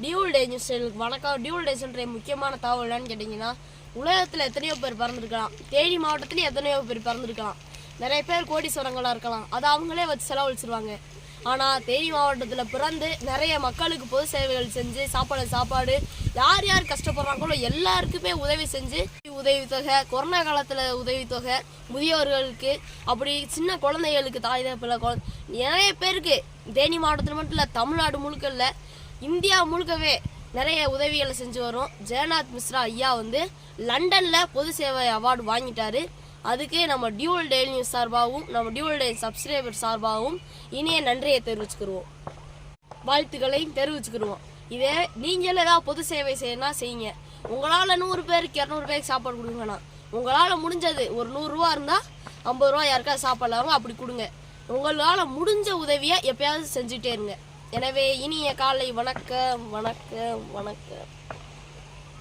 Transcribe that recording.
Dual டே news சேனலுக்கு வணக்கம். Dual டே சென்ற முக்கியமான தகவல் என்னன்னு கேட்டிங்கன்னா, உலகத்தில் எத்தனையோ பேர் பிறந்திருக்கலாம், தேனி மாவட்டத்துலேயும் எத்தனையோ பேர் பிறந்திருக்கலாம், நிறைய பேர் கோடீஸ்வரங்களாக இருக்கலாம், அதை அவங்களே வச்சு செலவழிச்சிருவாங்க. ஆனால் தேனி மாவட்டத்தில் பிறந்து நிறைய மக்களுக்கு பொது சேவைகள் செஞ்சு சாப்பாடு யார் யார் கஷ்டப்படுறாங்களோ எல்லாருக்குமே உதவி செஞ்சு உதவித்தொகை, கொரோனா காலத்தில் உதவித்தொகை, முதியோர்களுக்கு, அப்படி சின்ன குழந்தைகளுக்கு தாய் தகப்பல நிறைய பேருக்கு தேனி மாவட்டத்தில் மட்டும் இல்லை, தமிழ்நாடு முழுக்க இல்லை, இந்தியா முழுக்கவே நிறைய உதவிகளை செஞ்சு வரும். ஜெகநாத் மிஸ்ரா ஐயா லண்டனில் பொது சேவை அவார்டு வாங்கிட்டாரு. அதுக்கு நம்ம டியூல் டே நியூஸ் சார்பாகவும் நம்ம டியூல் டே சப்ஸ்கிரைபர் சார்பாகவும் இனிய நன்றியை தெரிவிச்சுக்கிடுவோம், வாழ்த்துக்களையும் தெரிவிச்சுக்கிடுவோம். இதே நீங்கள் ஏதாவது பொது சேவை செய்யணும்னா செய்யுங்க. உங்களால் 100 பேருக்கு 200 பேருக்கு சாப்பாடு கொடுங்கன்னா, உங்களால் முடிஞ்சது ஒரு 100 ரூபா இருந்தால் 50 ரூபா யாருக்காவது சாப்பாடு அப்படி கொடுங்க. உங்களால் முடிஞ்ச உதவியை எப்பயாவது செஞ்சுட்டே இருங்க. எனவே இனிய காலை வணக்கம்.